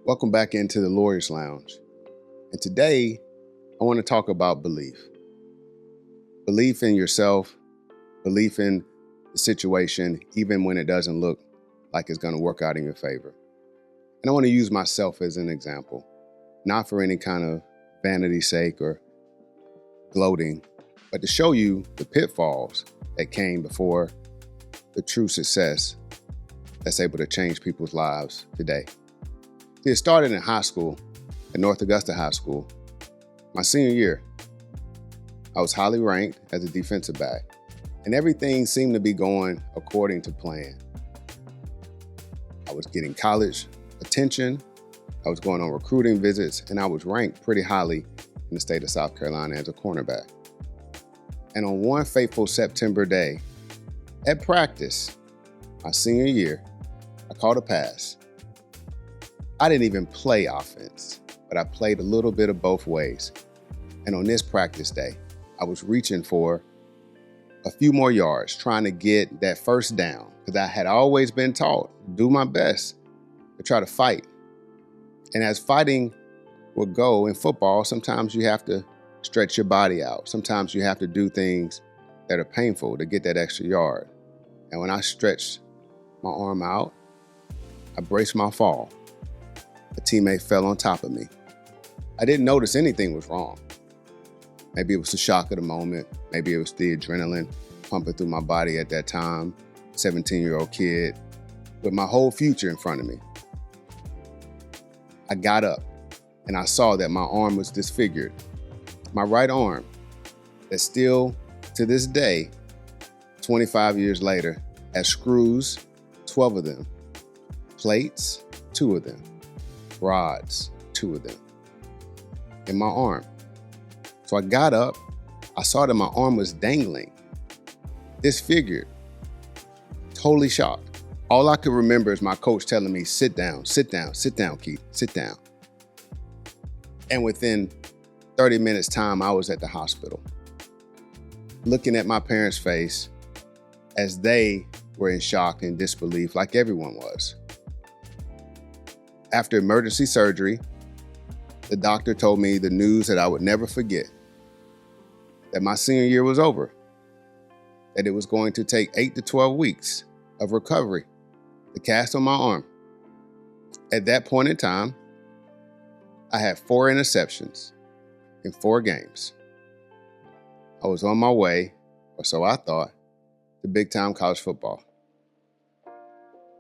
Welcome back into the Lawyer's Lounge. And today, I want to talk about belief. Belief in yourself, belief in the situation, even when it doesn't look like it's going to work out in your favor. And I want to use myself as an example, not for any kind of vanity's sake or gloating, but to show you the pitfalls that came before the true success that's able to change people's lives today. It started in high school, at North Augusta High School. My senior year, I was highly ranked as a defensive back, and everything seemed to be going according to plan. I was getting college attention, I was going on recruiting visits, and I was ranked pretty highly in the state of South Carolina as a cornerback. And on one fateful September day, at practice, my senior year, I caught a pass. I didn't even play offense, but I played a little bit of both ways. And on this practice day, I was reaching for a few more yards, trying to get that first down, because I had always been taught to do my best to try to fight. And as fighting would go in football, sometimes you have to stretch your body out. Sometimes you have to do things that are painful to get that extra yard. And when I stretched my arm out, I braced my fall. A teammate fell on top of me. I didn't notice anything was wrong. Maybe it was the shock of the moment. Maybe it was the adrenaline pumping through my body at that time. 17-year-old kid with my whole future in front of me. I got up and I saw that my arm was disfigured. My right arm, that still to this day, 25 years later, has screws, 12 of them, plates, 2 of them, rods, 2 of them, in my arm. So I got up, I saw that my arm was dangling, disfigured, totally shocked. All I could remember is my coach telling me, sit down, Keith, sit down. And within 30 minutes time, I was at the hospital, looking at my parents' face as they were in shock and disbelief like everyone was. After emergency surgery, the doctor told me the news that I would never forget, that my senior year was over, that it was going to take 8 to 12 weeks of recovery, the cast on my arm. At that point in time, I had 4 interceptions in 4 games. I was on my way, or so I thought, to big-time college football.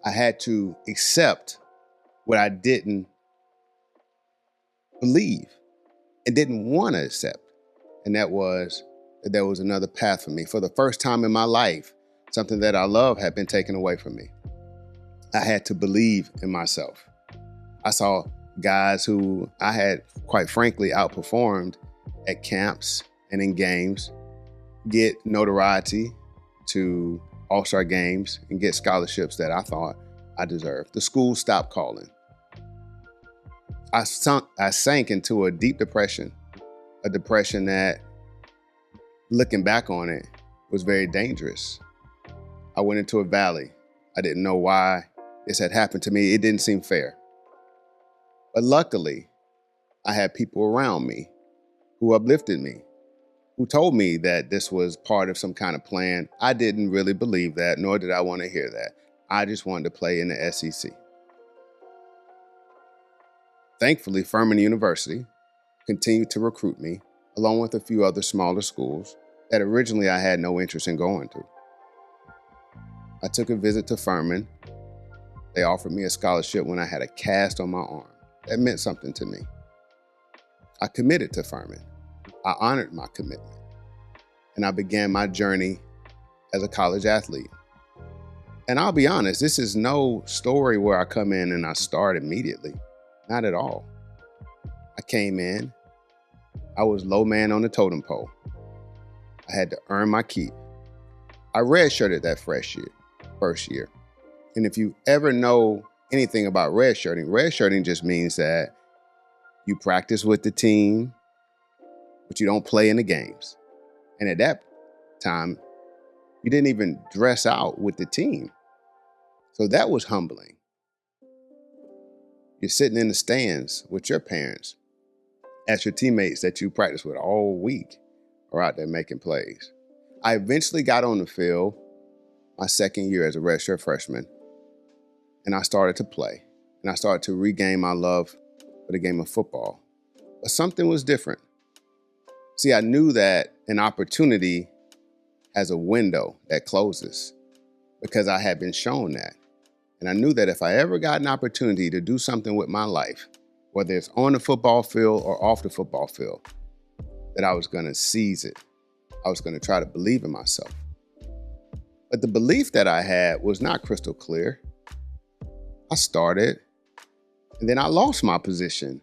I had to accept what I didn't believe and didn't want to accept. And that was that there was another path for me. For the first time in my life, something that I love had been taken away from me. I had to believe in myself. I saw guys who I had, quite frankly, outperformed at camps and in games get notoriety to all-star games and get scholarships that I thought I deserved. The school stopped calling. I sank into a deep depression, a depression that, looking back on it, was very dangerous. I went into a valley. I didn't know why this had happened to me. It didn't seem fair. But luckily, I had people around me who uplifted me, who told me that this was part of some kind of plan. I didn't really believe that, nor did I want to hear that. I just wanted to play in the SEC. Thankfully, Furman University continued to recruit me, along with a few other smaller schools that originally I had no interest in going to. I took a visit to Furman. They offered me a scholarship when I had a cast on my arm. That meant something to me. I committed to Furman. I honored my commitment. And I began my journey as a college athlete. And I'll be honest, this is no story where I come in and I start immediately. Not at all. I came in, I was low man on the totem pole. I had to earn my keep. I redshirted that first year. And if you ever know anything about redshirting just means that you practice with the team, but you don't play in the games. And at that time, you didn't even dress out with the team. So that was humbling. You're sitting in the stands with your parents as your teammates that you practice with all week are out there making plays. I eventually got on the field my second year as a redshirt freshman, and I started to play, and I started to regain my love for the game of football. But something was different. See, I knew that an opportunity has a window that closes because I had been shown that. And I knew that if I ever got an opportunity to do something with my life, whether it's on the football field or off the football field, that I was going to seize it. I was going to try to believe in myself. But the belief that I had was not crystal clear. I started, and then I lost my position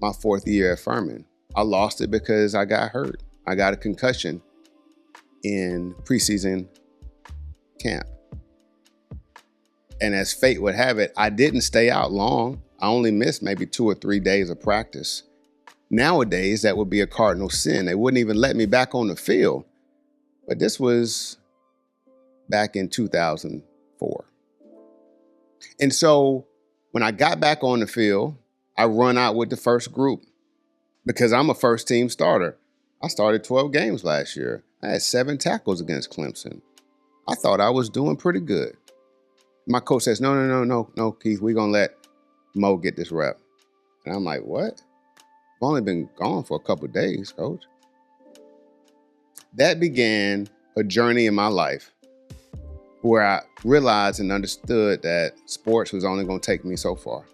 my fourth year at Furman. I lost it because I got hurt. I got a concussion in preseason camp. And as fate would have it, I didn't stay out long. I only missed maybe 2 or 3 days of practice. Nowadays, that would be a cardinal sin. They wouldn't even let me back on the field. But this was back in 2004. And so when I got back on the field, I run out with the first group because I'm a first team starter. I started 12 games last year. I had 7 tackles against Clemson. I thought I was doing pretty good. My coach says, no, Keith, we're going to let Mo get this rep. And I'm like, what? I've only been gone for a couple of days, coach. That began a journey in my life where I realized and understood that sports was only going to take me so far.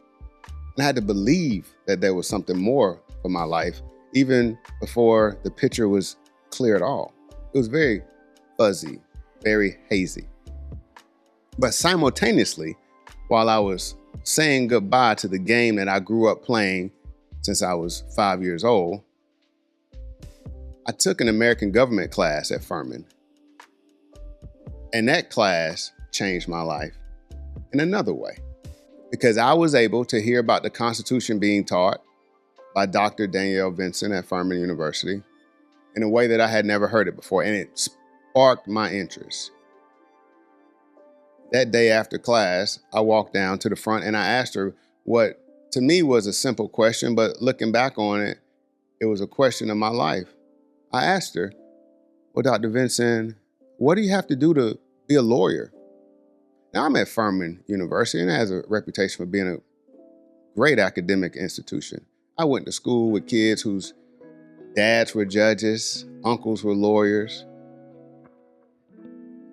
And I had to believe that there was something more for my life, even before the picture was clear at all. It was very fuzzy, very hazy. But simultaneously, while I was saying goodbye to the game that I grew up playing since I was 5 years old, I took an American government class at Furman. And that class changed my life in another way, because I was able to hear about the Constitution being taught by Dr. Danielle Vincent at Furman University in a way that I had never heard it before, and it sparked my interest. That day after class, I walked down to the front and I asked her what to me was a simple question, but looking back on it, it was a question of my life. I asked her, well, Dr. Vincent, what do you have to do to be a lawyer? Now, I'm at Furman University, and it has a reputation for being a great academic institution. I went to school with kids whose dads were judges, uncles were lawyers.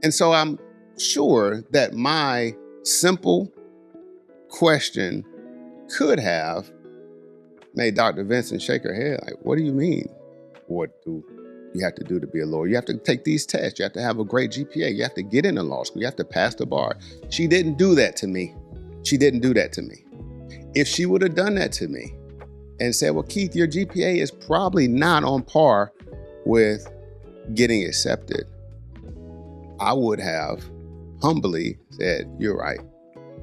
And so I'm sure that my simple question could have made Dr. Vincent shake her head. Like, what do you mean? What do you have to do to be a lawyer? You have to take these tests. You have to have a great GPA. You have to get into law school. You have to pass the bar. She didn't do that to me. She didn't do that to me. If she would have done that to me and said, well, Keith, your GPA is probably not on par with getting accepted, I would have humbly said, you're right.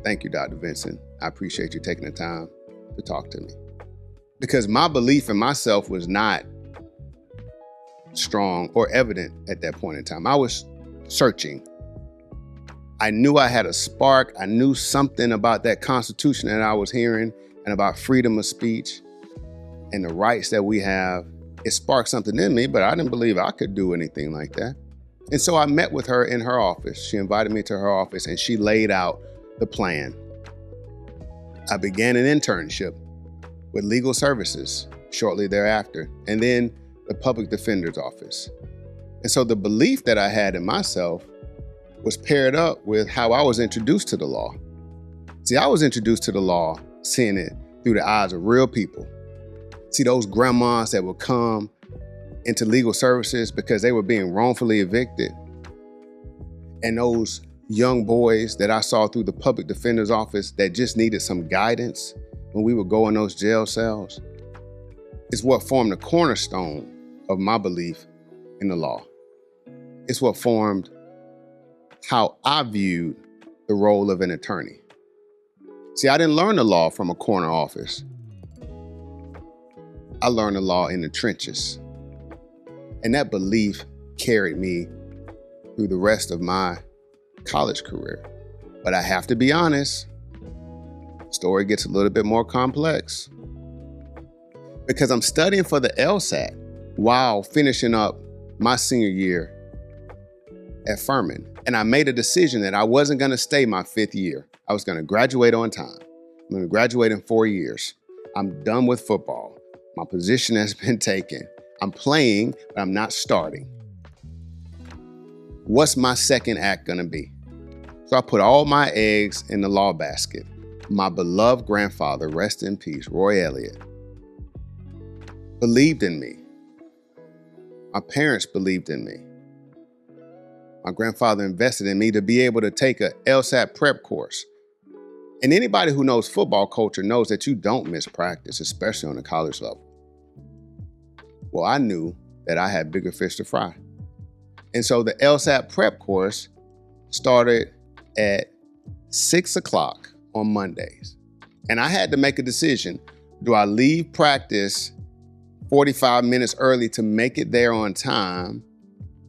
Thank you, Dr. Vincent. I appreciate you taking the time to talk to me. Because my belief in myself was not strong or evident at that point in time. I was searching. I knew I had a spark. I knew something about that Constitution that I was hearing and about freedom of speech and the rights that we have. It sparked something in me, but I didn't believe I could do anything like that. And so I met with her in her office. She invited me to her office and she laid out the plan. I began an internship with legal services shortly thereafter, and then the public defender's office. And so the belief that I had in myself was paired up with how I was introduced to the law. See, I was introduced to the law seeing it through the eyes of real people. See, those grandmas that would come into legal services because they were being wrongfully evicted, and those young boys that I saw through the public defender's office that just needed some guidance when we would go in those jail cells, is what formed the cornerstone of my belief in the law. It's what formed how I viewed the role of an attorney. See, I didn't learn the law from a corner office. I learned the law in the trenches. And that belief carried me through the rest of my college career. But I have to be honest, Story gets a little bit more complex because I'm studying for the LSAT while finishing up my senior year at Furman. And I made a decision that I wasn't going to stay my 5th year. I was going to graduate on time. I'm going to graduate in 4 years. I'm done with football. My position has been taken. I'm playing, but I'm not starting. What's my second act going to be? So I put all my eggs in the law basket. My beloved grandfather, rest in peace, Roy Elliott, believed in me. My parents believed in me. My grandfather invested in me to be able to take a LSAT prep course. And anybody who knows football culture knows that you don't miss practice, especially on the college level. Well, I knew that I had bigger fish to fry. And so the LSAT prep course started at 6 o'clock on Mondays. And I had to make a decision. Do I leave practice 45 minutes early to make it there on time,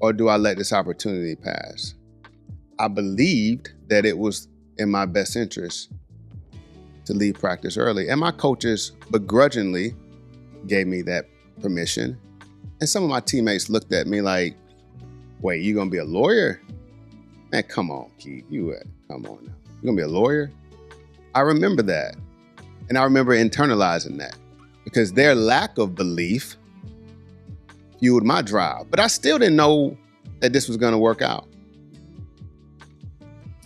or do I let this opportunity pass? I believed that it was in my best interest to leave practice early. And my coaches begrudgingly gave me that permission. And some of my teammates looked at me like, wait, you gonna be a lawyer? Man, come on, Keith, come on now. You gonna be a lawyer? I remember that. And I remember internalizing that because their lack of belief fueled my drive. But I still didn't know that this was gonna work out.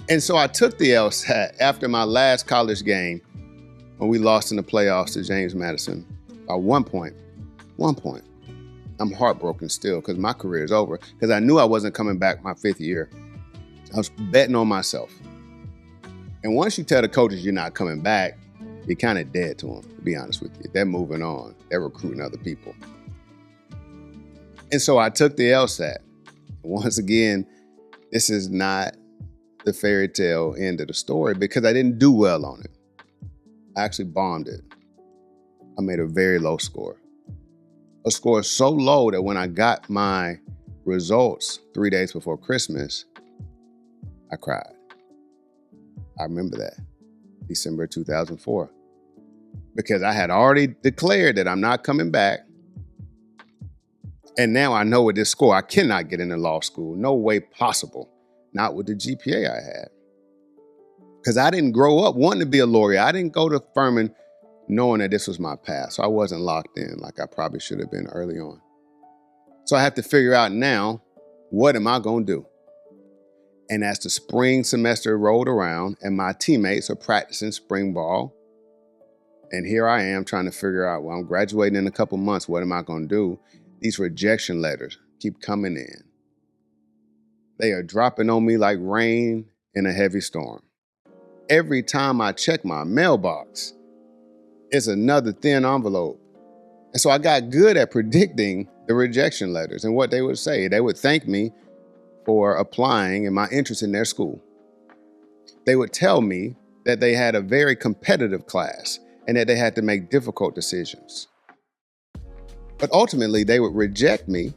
And so I took the LSAT after my last college game when we lost in the playoffs to James Madison by 1 point. 1 point. I'm heartbroken still because my career is over because I knew I wasn't coming back my 5th year. I was betting on myself. And once you tell the coaches you're not coming back, you're kind of dead to them, to be honest with you. They're moving on. They're recruiting other people. And so I took the LSAT. Once again, this is not the fairy tale end of the story because I didn't do well on it. I actually bombed it. I made a very low score. A score so low that when I got my results 3 days before Christmas, I cried. I remember that, December 2004, because I had already declared that I'm not coming back. And now I know with this score, I cannot get into law school. No way possible. Not with the GPA I had. Because I didn't grow up wanting to be a lawyer. I didn't go to Furman knowing that this was my path. So I wasn't locked in like I probably should have been early on. So I have to figure out now, what am I going to do? And as the spring semester rolled around and my teammates are practicing spring ball, and here I am trying to figure out, well, I'm graduating in a couple months. What am I going to do? These rejection letters keep coming in. They are dropping on me like rain in a heavy storm. Every time I check my mailbox, it's another thin envelope. And so I got good at predicting the rejection letters and what they would say. They would thank me for applying and my interest in their school. They would tell me that they had a very competitive class and that they had to make difficult decisions. But ultimately, they would reject me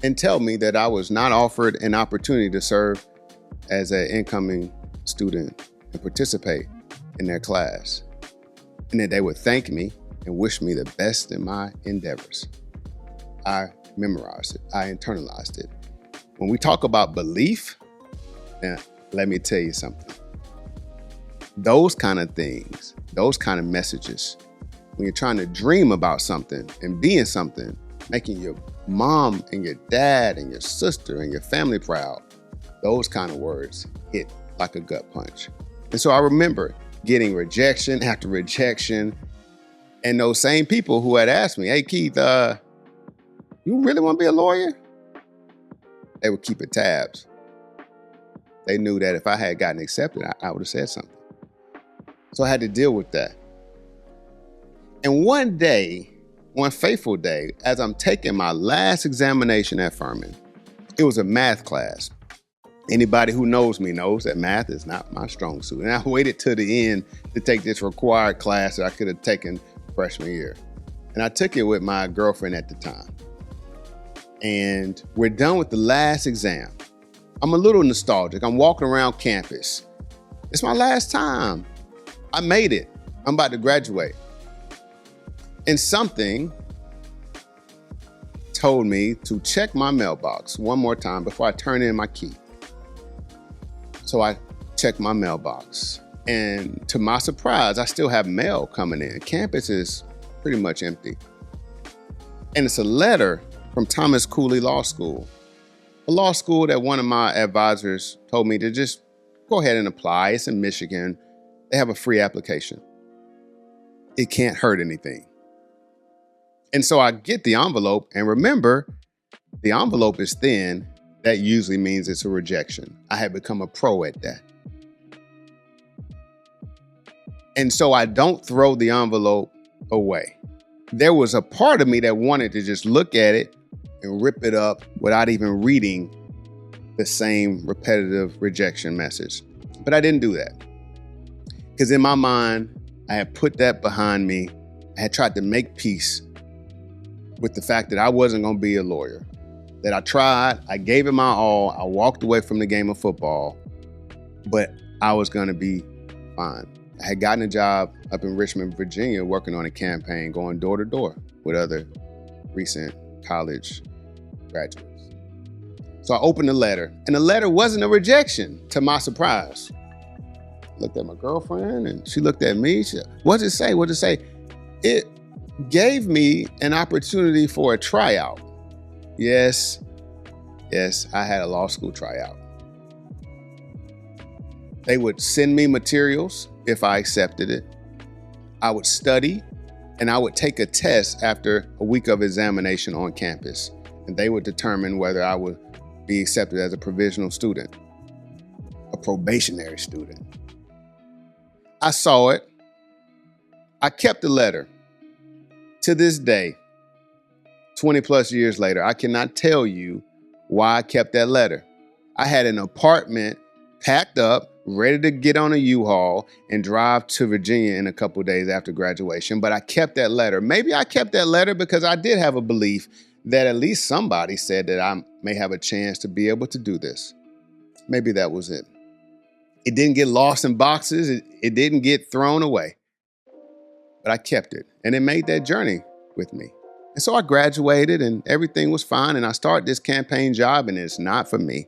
and tell me that I was not offered an opportunity to serve as an incoming student and participate in their class. And that they would thank me and wish me the best in my endeavors. I memorized it. I internalized it. When we talk about belief, now, let me tell you something. Those kind of things, those kind of messages, when you're trying to dream about something and being something, making your mom and your dad and your sister and your family proud, those kind of words hit like a gut punch. And so I remember getting rejection after rejection, and those same people who had asked me, hey, Keith, you really want to be a lawyer? They were keeping tabs. They knew that if I had gotten accepted, I would have said something. So I had to deal with that. And one day, one fateful day, as I'm taking my last examination at Furman, it was a math class. Anybody who knows me knows that math is not my strong suit. And I waited till the end to take this required class that I could have taken freshman year. And I took it with my girlfriend at the time. And we're done with the last exam. I'm a little nostalgic. I'm walking around campus. It's my last time. I made it. I'm about to graduate. And something told me to check my mailbox one more time before I turn in my key. So I checked my mailbox. And to my surprise, I still have mail coming in. Campus is pretty much empty. And it's a letter from Thomas Cooley Law School, a law school that one of my advisors told me to just go ahead and apply. It's in Michigan. They have a free application. It can't hurt anything. And so I get the envelope, and remember, the envelope is thin. That usually means it's a rejection. I had become a pro at that. And so I don't throw the envelope away. There was a part of me that wanted to just look at it and rip it up without even reading the same repetitive rejection message. But I didn't do that. Because in my mind, I had put that behind me. I had tried to make peace with the fact that I wasn't going to be a lawyer. That I tried, I gave it my all, I walked away from the game of football, but I was going to be fine. I had gotten a job up in Richmond, Virginia, working on a campaign, going door to door with other recent college graduates. So I opened the letter, and the letter wasn't a rejection, to my surprise. I looked at my girlfriend, and she looked at me. She said, what did it say? What did it say? It gave me an opportunity for a tryout. Yes, I had a law school tryout. They would send me materials if I accepted it. I would study, and I would take a test after a week of examination on campus. And they would determine whether I would be accepted as a provisional student, a probationary student. I saw it. I kept the letter. To this day, 20 plus years later, I cannot tell you why I kept that letter. I had an apartment packed up, ready to get on a U-Haul and drive to Virginia in a couple of days after graduation, but I kept that letter. Maybe I kept that letter because I did have a belief that at least somebody said that I may have a chance to be able to do this. Maybe that was it. It didn't get lost in boxes. It didn't get thrown away, but I kept it, and it made that journey with me. And so I graduated and everything was fine. And I started this campaign job, and it's not for me.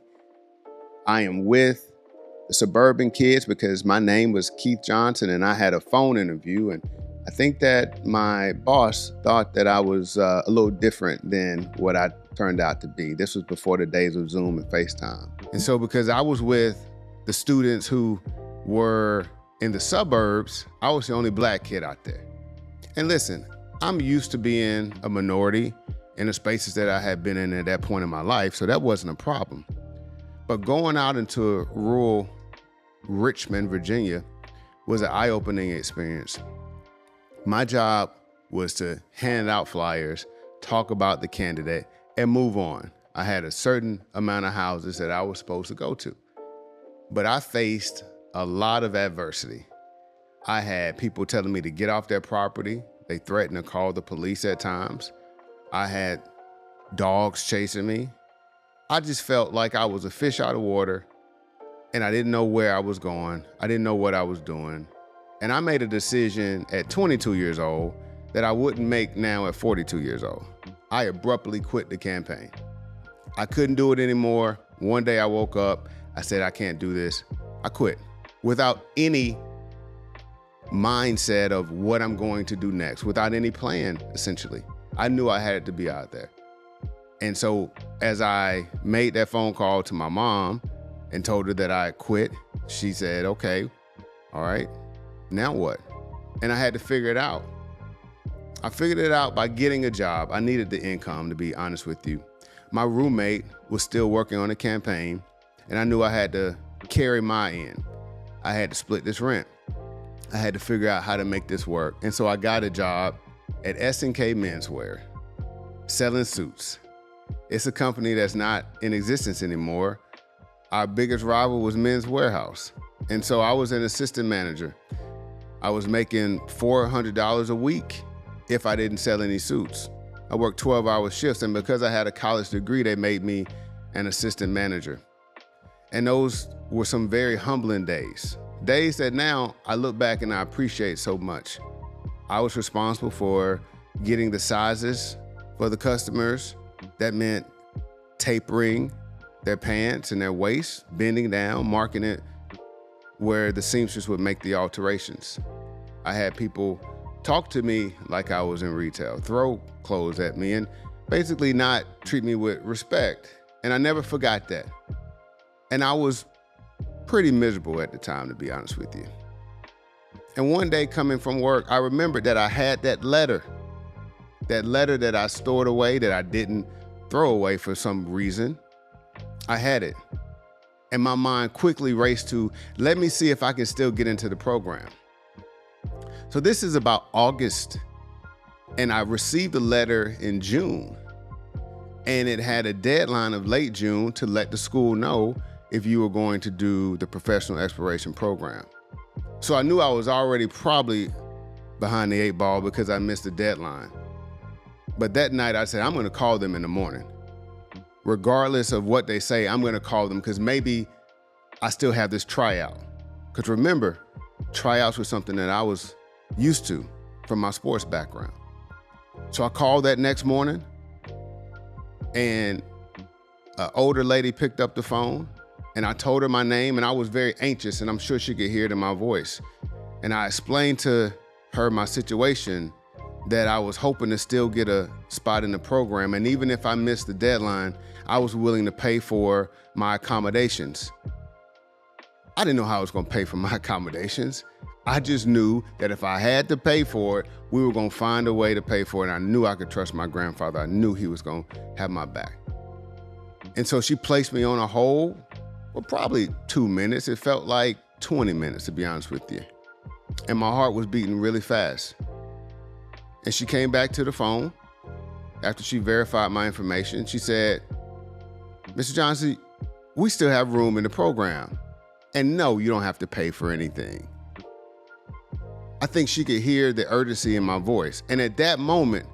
I am with the suburban kids because my name was Keith Johnson, and I had a phone interview. And I think that my boss thought that I was a little different than what I turned out to be. This was before the days of Zoom and FaceTime. And so because I was with the students who were in the suburbs, I was the only black kid out there. And listen, I'm used to being a minority in the spaces that I had been in at that point in my life, so that wasn't a problem. But going out into rural Richmond, Virginia, was an eye-opening experience. My job was to hand out flyers, talk about the candidate, and move on. I had a certain amount of houses that I was supposed to go to. But I faced a lot of adversity. I had people telling me to get off their property. They threatened to call the police at times. I had dogs chasing me. I just felt like I was a fish out of water, and I didn't know where I was going. I didn't know what I was doing. And I made a decision at 22 years old that I wouldn't make now at 42 years old. I abruptly quit the campaign. I couldn't do it anymore. One day I woke up, I said, I can't do this. I quit without any mindset of what I'm going to do next, without any plan, essentially. I knew I had to be out there. And so as I made that phone call to my mom and told her that I quit, she said, okay, all right, now what? And I had to figure it out. I figured it out by getting a job. I needed the income, to be honest with you. My roommate was still working on a campaign, and I knew I had to carry my end. I had to split this rent. I had to figure out how to make this work. And so I got a job at S&K Menswear, selling suits. It's a company that's not in existence anymore. Our biggest rival was Men's Warehouse. And so I was an assistant manager. I was making $400 a week if I didn't sell any suits. I worked 12-hour shifts, and because I had a college degree, they made me an assistant manager. And those were some very humbling days Days that now I look back and I appreciate so much. I was responsible for getting the sizes for the customers. That meant tapering their pants and their waist, bending down, marking it where the seamstress would make the alterations. I had people talk to me like I was in retail, throw clothes at me, and basically not treat me with respect. And I never forgot that. And I was pretty miserable at the time, to be honest with you. And one day coming from work, I remembered that I had that letter that I stored away, that I didn't throw away for some reason. I had it. And my mind quickly raced to, let me see if I can still get into the program. So this is about August, and I received a letter in June, and it had a deadline of late June to let the school know if you were going to do the professional exploration program. So I knew I was already probably behind the 8 ball because I missed the deadline. But that night I said, I'm going to call them in the morning. Regardless of what they say, I'm going to call them because maybe I still have this tryout. Because remember, tryouts were something that I was used to from my sports background. So I called that next morning, and an older lady picked up the phone, and I told her my name, and I was very anxious, and I'm sure she could hear it in my voice. And I explained to her my situation, that I was hoping to still get a spot in the program. And even if I missed the deadline, I was willing to pay for my accommodations. I didn't know how I was gonna pay for my accommodations. I just knew that if I had to pay for it, we were gonna find a way to pay for it. And I knew I could trust my grandfather. I knew he was gonna have my back. And so she placed me on a hold for probably 2 minutes. It felt like 20 minutes, to be honest with you. And my heart was beating really fast. And she came back to the phone after she verified my information. She said, Mr. Johnson, we still have room in the program. And no, you don't have to pay for anything. I think she could hear the urgency in my voice. And at that moment,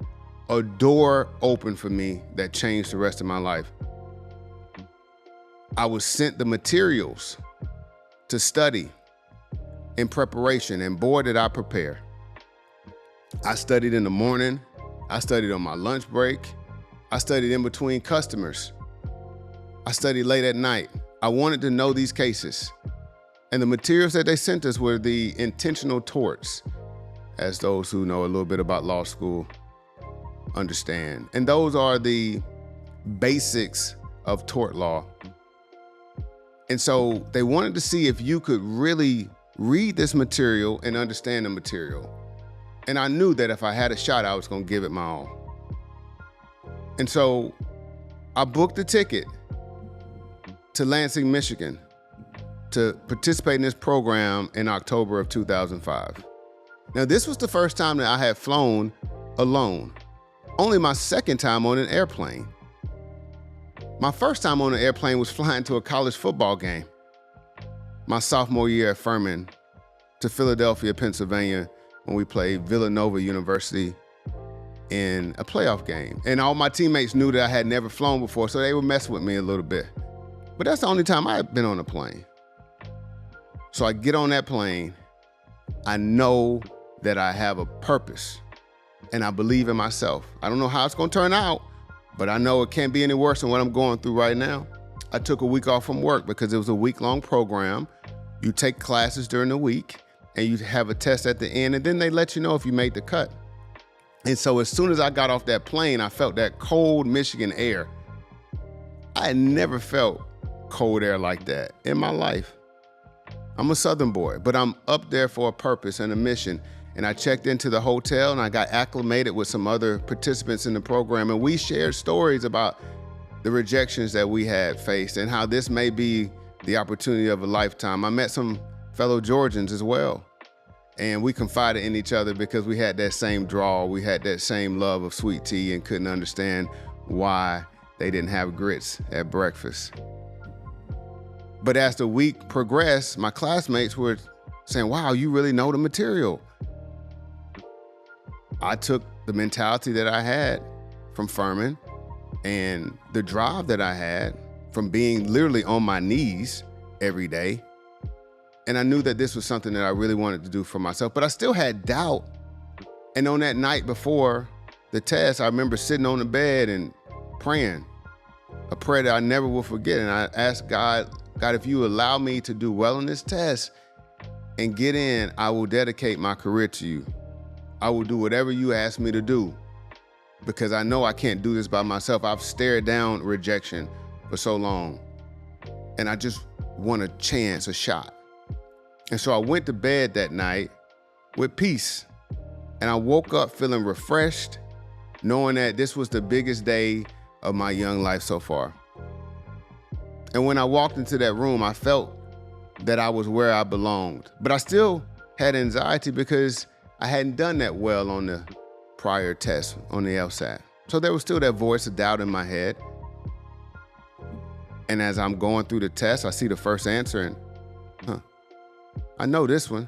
a door opened for me that changed the rest of my life. I was sent the materials to study in preparation, and boy, did I prepare. I studied in the morning, I studied on my lunch break, I studied in between customers, I studied late at night. I wanted to know these cases. And the materials that they sent us were the intentional torts, as those who know a little bit about law school understand. And those are the basics of tort law. And so they wanted to see if you could really read this material and understand the material. And I knew that if I had a shot, I was gonna give it my all. And so I booked a ticket to Lansing, Michigan to participate in this program in October of 2005. Now, this was the first time that I had flown alone. Only my second time on an airplane. My first time on an airplane was flying to a college football game. My sophomore year at Furman to Philadelphia, Pennsylvania, when we played Villanova University in a playoff game. And all my teammates knew that I had never flown before, so they would mess with me a little bit. But that's the only time I had been on a plane. So I get on that plane. I know that I have a purpose, and I believe in myself. I don't know how it's gonna turn out, but I know it can't be any worse than what I'm going through right now. I took a week off from work because it was a week-long program. You take classes during the week, and you have a test at the end, and then they let you know if you made the cut. And so as soon as I got off that plane, I felt that cold Michigan air. I had never felt cold air like that in my life. I'm a Southern boy, but I'm up there for a purpose and a mission. And I checked into the hotel, and I got acclimated with some other participants in the program, and we shared stories about the rejections that we had faced and how this may be the opportunity of a lifetime. I met some fellow Georgians as well. And we confided in each other because we had that same drawl. We had that same love of sweet tea and couldn't understand why they didn't have grits at breakfast. But as the week progressed, my classmates were saying, wow, you really know the material. I took the mentality that I had from Furman and the drive that I had from being literally on my knees every day And I knew that this was something that I really wanted to do for myself, but I still had doubt. And on that night before the test, I remember sitting on the bed and praying a prayer that I never will forget. And I asked God, if you allow me to do well on this test and get in, I will dedicate my career to you. I will do whatever you ask me to do, because I know I can't do this by myself. I've stared down rejection for so long, and I just want a chance, a shot. And so I went to bed that night with peace, and I woke up feeling refreshed, knowing that this was the biggest day of my young life so far. And when I walked into that room, I felt that I was where I belonged, but I still had anxiety because I hadn't done that well on the prior test on the LSAT. So there was still that voice of doubt in my head. And as I'm going through the test, I see the first answer and, I know this one.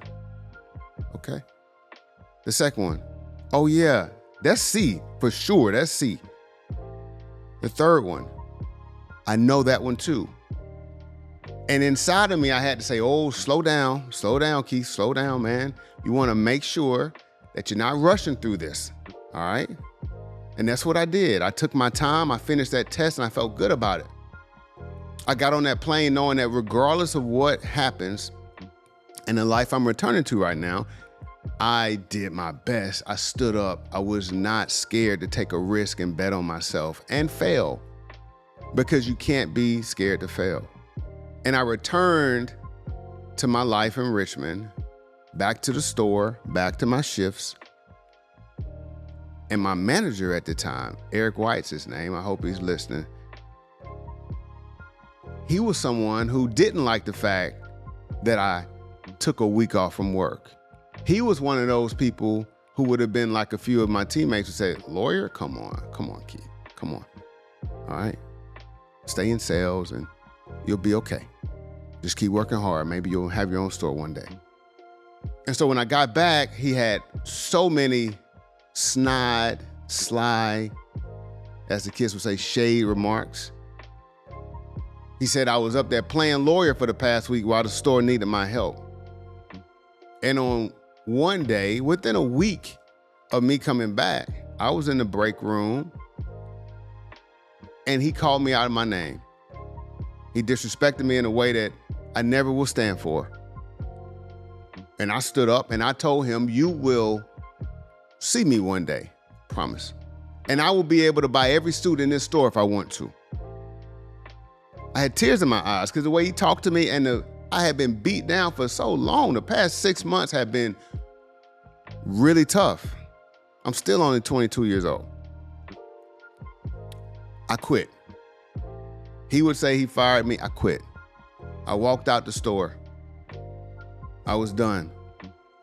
Okay. The second one, oh yeah, that's C for sure, that's C. The third one, I know that one too. And inside of me, I had to say, oh, slow down, Keith, slow down, man. You want to make sure that you're not rushing through this, all right? And that's what I did. I took my time, I finished that test, and I felt good about it. I got on that plane knowing that regardless of what happens in the life I'm returning to right now, I did my best. I stood up. I was not scared to take a risk and bet on myself and fail, because you can't be scared to fail. And I returned to my life in Richmond, back to the store, back to my shifts. And my manager at the time, Eric White's his name, I hope he's listening. He was someone who didn't like the fact that I took a week off from work. He was one of those people who would have been like a few of my teammates who said, lawyer, come on, Keith, come on. All right, stay in sales and you'll be okay. Just keep working hard. Maybe you'll have your own store one day. And so when I got back, he had so many snide, sly, as the kids would say, shade remarks. He said I was up there playing lawyer for the past week while the store needed my help. And on one day, within a week of me coming back, I was in the break room and he called me out of my name. He disrespected me in a way that I never will stand for. And I stood up and I told him, you will see me one day, promise. And I will be able to buy every suit in this store if I want to. I had tears in my eyes because the way he talked to me, and I had been beat down for so long. The past 6 months have been really tough. I'm still only 22 years old. I quit. He would say he fired me. I quit. I walked out the store. I was done.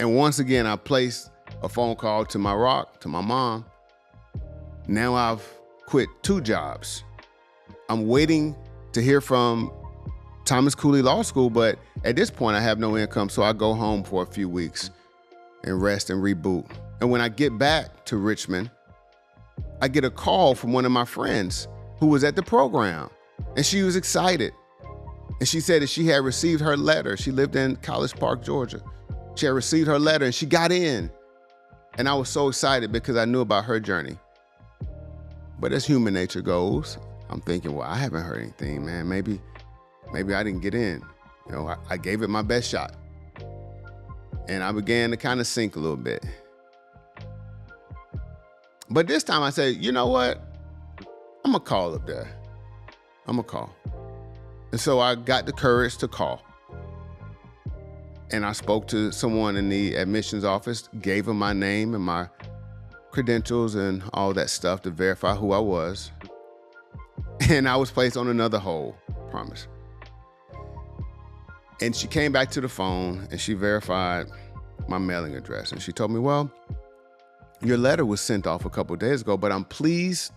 And once again, I placed a phone call to my rock, to my mom. Now I've quit 2 jobs. I'm waiting to hear from Thomas Cooley Law School, but at this point I have no income, so I go home for a few weeks and rest and reboot. And when I get back to Richmond, I get a call from one of my friends who was at the program, and she was excited. And she said that she had received her letter. She lived in College Park, Georgia. She had received her letter and she got in. And I was so excited because I knew about her journey. But as human nature goes, I'm thinking, well, I haven't heard anything, man. Maybe I didn't get in. You know, I gave it my best shot. And I began to kind of sink a little bit. But this time I said, you know what? I'm gonna call up there. I'm gonna call. And so I got the courage to call. And I spoke to someone in the admissions office, gave him my name and my credentials and all that stuff to verify who I was. And I was placed on another hold, promise. And she came back to the phone and she verified my mailing address. And she told me, well, your letter was sent off a couple of days ago, but I'm pleased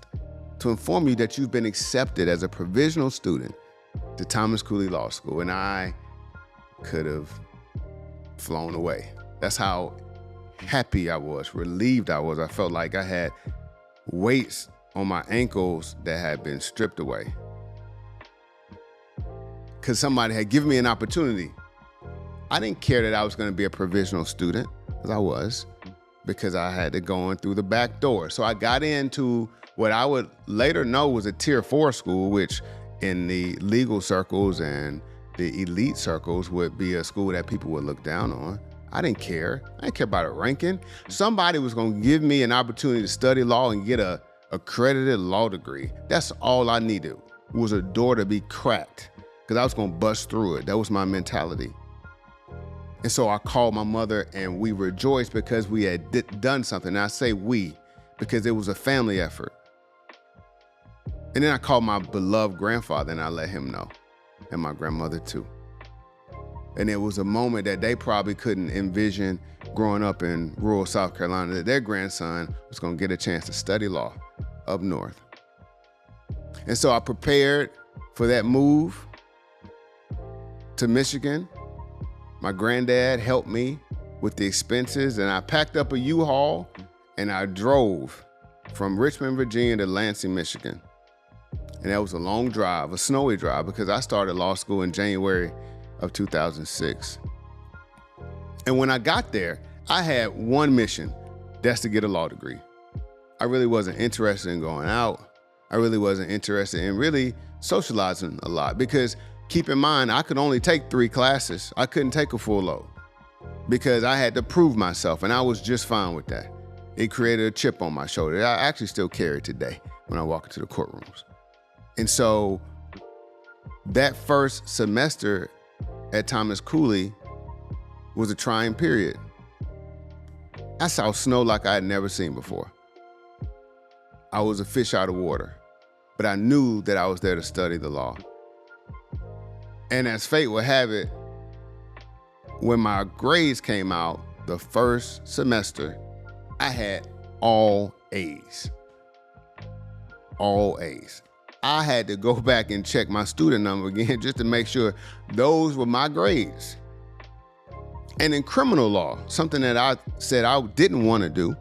to inform you that you've been accepted as a provisional student to Thomas Cooley Law School. And I could have flown away. That's how happy I was, relieved I was. I felt like I had weights on my ankles that had been stripped away. Because somebody had given me an opportunity. I didn't care that I was going to be a provisional student, as I was, because I had to go in through the back door. So I got into what I would later know was a tier 4 school, which in the legal circles and the elite circles would be a school that people would look down on. I didn't care. I didn't care about a ranking. Somebody was going to give me an opportunity to study law and get a accredited law degree. That's all I needed, was a door to be cracked, because I was going to bust through it. That was my mentality. And so I called my mother, and we rejoiced because we had done something. And I say we, because it was a family effort. And then I called my beloved grandfather, and I let him know, and my grandmother too. And it was a moment that they probably couldn't envision growing up in rural South Carolina, that their grandson was going to get a chance to study law up north. And so I prepared for that move to Michigan. My granddad helped me with the expenses, and I packed up a U-Haul and I drove from Richmond, Virginia to Lansing, Michigan. And that was a long drive, a snowy drive, because I started law school in January of 2006. And when I got there, I had one mission, that's to get a law degree. I really wasn't interested in going out. I really wasn't interested in really socializing a lot, because keep in mind, I could only take 3 classes. I couldn't take a full load because I had to prove myself, and I was just fine with that. It created a chip on my shoulder that I actually still carry today when I walk into the courtrooms. And so that first semester at Thomas Cooley was a trying period. I saw snow like I had never seen before. I was a fish out of water, but I knew that I was there to study the law. And as fate would have it, when my grades came out the first semester, I had all A's. All A's. I had to go back and check my student number again just to make sure those were my grades. And in criminal law, something that I said I didn't want to do,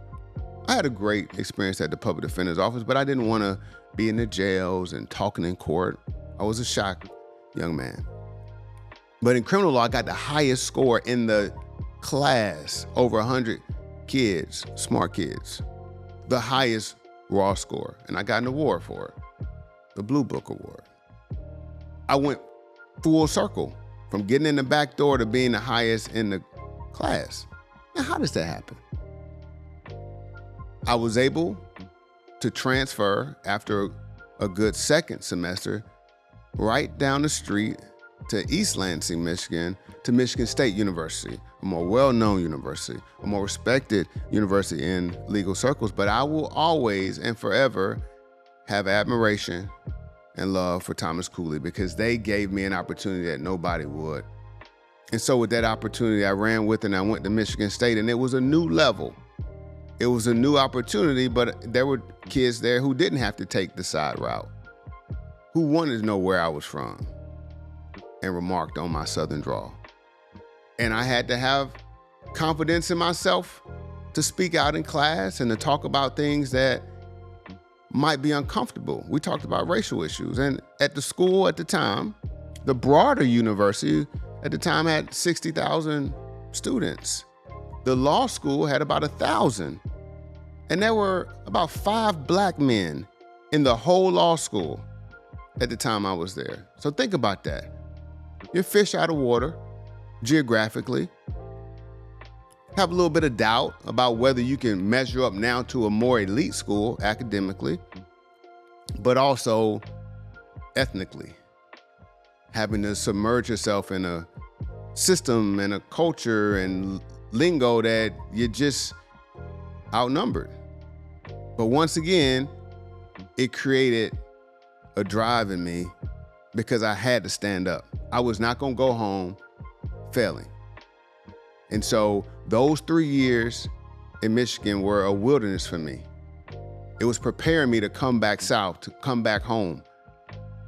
I had a great experience at the public defender's office, but I didn't want to be in the jails and talking in court. I was a shy young man. But in criminal law, I got the highest score in the class, over 100 kids, smart kids, the highest raw score. And I got an award for it, the Blue Book Award. I went full circle from getting in the back door to being the highest in the class. Now, how does that happen? I was able to transfer after a good second semester right down the street to East Lansing, Michigan, to Michigan State University, a more well-known university, a more respected university in legal circles. But I will always and forever have admiration and love for Thomas Cooley, because they gave me an opportunity that nobody would. And so with that opportunity, I ran with it, and I went to Michigan State, and it was a new level. It was a new opportunity, but there were kids there who didn't have to take the side route, who wanted to know where I was from and remarked on my Southern drawl. And I had to have confidence in myself to speak out in class and to talk about things that might be uncomfortable. We talked about racial issues. And at the school at the time, the broader university at the time had 60,000 students. The law school had about 1,000. And there were about 5 black men in the whole law school at the time I was there. So think about that. You're fish out of water, geographically. Have a little bit of doubt about whether you can measure up now to a more elite school academically, but also ethnically. Having to submerge yourself in a system and a culture and lingo that you're just outnumbered. But once again, it created a drive in me because I had to stand up. I was not gonna go home failing. And so those 3 years in Michigan were a wilderness for me. It was preparing me to come back south, to come back home,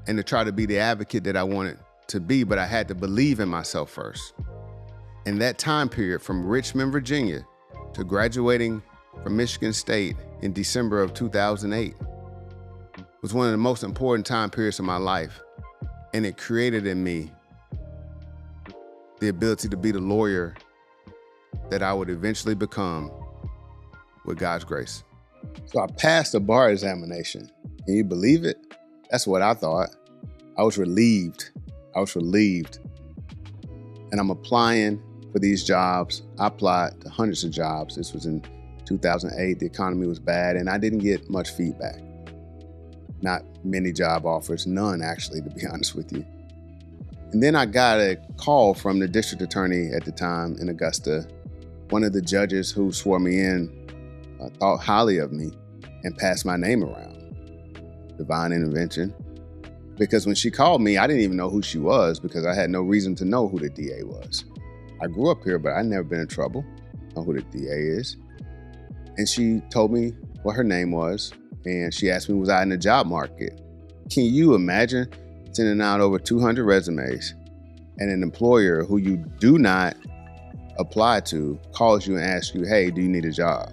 and to try to be the advocate that I wanted to be, but I had to believe in myself first. In that time period, from Richmond, Virginia, to graduating from Michigan State in December of 2008, was one of the most important time periods of my life. And it created in me the ability to be the lawyer that I would eventually become with God's grace. So I passed the bar examination. Can you believe it? That's what I thought. I was relieved. And I'm applying for these jobs. I applied to hundreds of jobs. This was in 2008. The economy was bad, and I didn't get much feedback. Not many job offers, none actually, to be honest with you. And then I got a call from the district attorney at the time in Augusta. One of the judges who swore me in thought highly of me and passed my name around. Divine intervention. Because when she called me, I didn't even know who she was because I had no reason to know who the DA was. I grew up here, but I'd never been in trouble. I know who the DA is. And she told me what her name was, and she asked me, was I in the job market? Can you imagine sending out over 200 resumes and an employer who you do not apply to calls you and asks you, hey, do you need a job?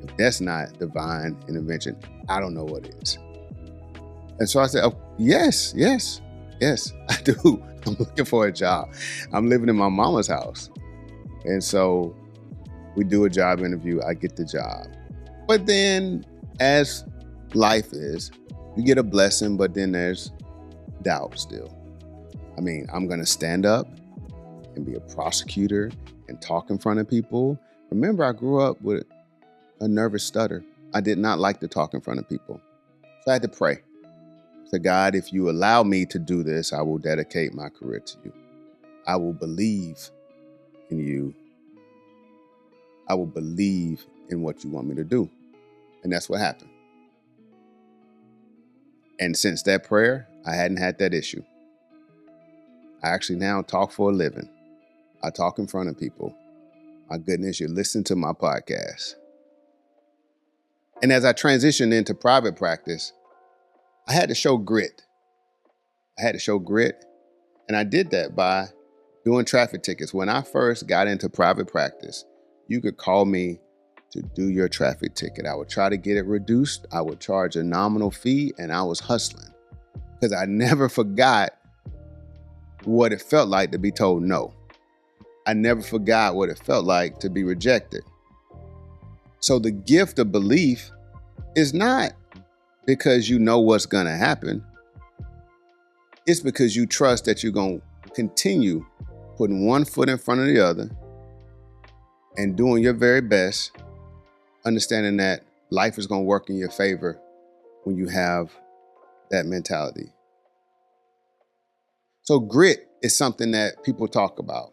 If that's not divine intervention, I don't know what is. And so I said, oh, yes, I do. I'm looking for a job. I'm living in my mama's house. And so we do a job interview. I get the job. But then as life is, you get a blessing, but then there's doubt still. I mean, I'm going to stand up and be a prosecutor and talk in front of people. Remember, I grew up with a nervous stutter. I did not like to talk in front of people. So I had to pray. So God, if you allow me to do this, I will dedicate my career to you. I will believe in you. I will believe in what you want me to do. And that's what happened. And since that prayer, I hadn't had that issue. I actually now talk for a living. I talk in front of people. My goodness, you listen to my podcast. And as I transitioned into private practice, I had to show grit. And I did that by doing traffic tickets. When I first got into private practice, you could call me to do your traffic ticket. I would try to get it reduced. I would charge a nominal fee, and I was hustling because I never forgot what it felt like to be told no. I never forgot what it felt like to be rejected. So the gift of belief is not because you know what's going to happen. It's because you trust that you're going to continue putting one foot in front of the other and doing your very best, understanding that life is going to work in your favor when you have that mentality. So grit is something that people talk about.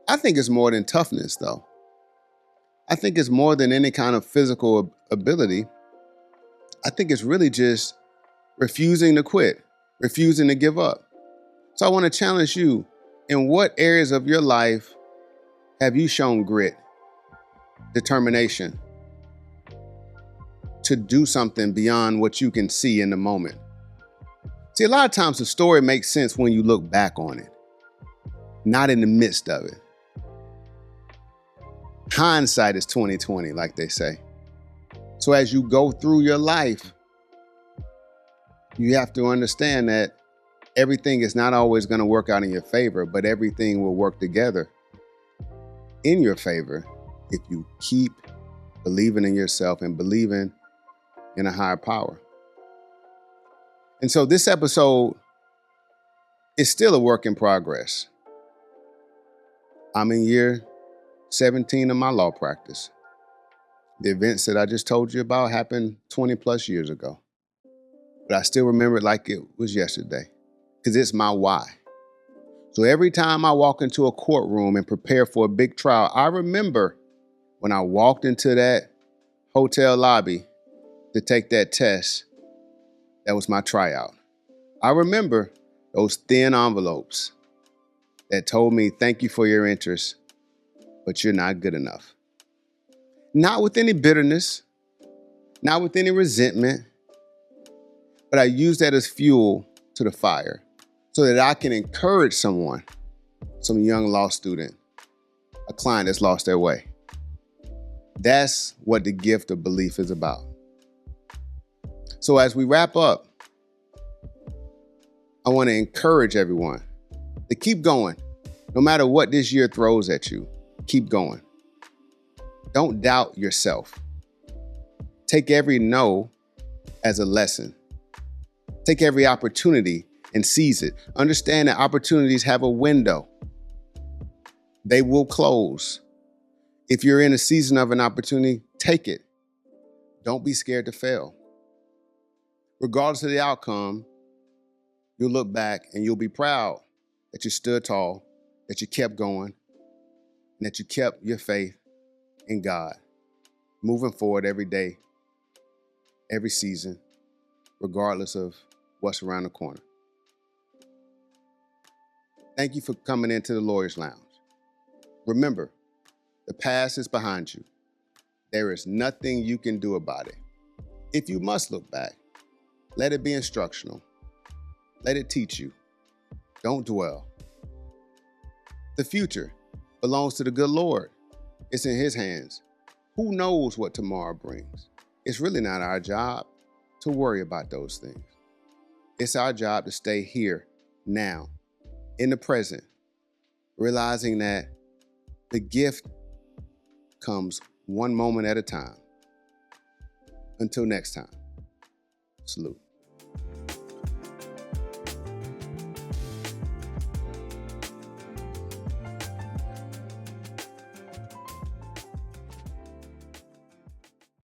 I think it's more than toughness, though. I think it's more than any kind of physical ability. I think it's really just refusing to quit, refusing to give up. So I want to challenge you, in what areas of your life have you shown grit, determination to do something beyond what you can see in the moment? See, a lot of times the story makes sense when you look back on it, not in the midst of it. Hindsight is 20/20, like they say. So as you go through your life, you have to understand that everything is not always going to work out in your favor, but everything will work together in your favor if you keep believing in yourself and believing in a higher power. And so this episode is still a work in progress. I'm in year 17 of my law practice. The events that I just told you about happened 20 plus years ago. But I still remember it like it was yesterday because it's my why. So every time I walk into a courtroom and prepare for a big trial, I remember when I walked into that hotel lobby to take that test, that was my tryout. I remember those thin envelopes that told me, thank you for your interest, but you're not good enough. Not with any bitterness, not with any resentment, but I use that as fuel to the fire so that I can encourage someone, some young law student, a client that's lost their way. That's what the gift of belief is about. So as we wrap up, I want to encourage everyone to keep going. No matter what this year throws at you, keep going. Don't doubt yourself. Take every no as a lesson. Take every opportunity and seize it. Understand that opportunities have a window. They will close. If you're in a season of an opportunity, take it. Don't be scared to fail. Regardless of the outcome, you'll look back and you'll be proud that you stood tall, that you kept going, and that you kept your faith in God, moving forward every day, every season, regardless of what's around the corner. Thank you for coming into the Lawyer's Lounge. Remember, the past is behind you. There is nothing you can do about it. If you must look back, let it be instructional. Let it teach you. Don't dwell. The future belongs to the good Lord. It's in His hands. Who knows what tomorrow brings? It's really not our job to worry about those things. It's our job to stay here now, in the present, realizing that the gift comes one moment at a time. Until next time, salute.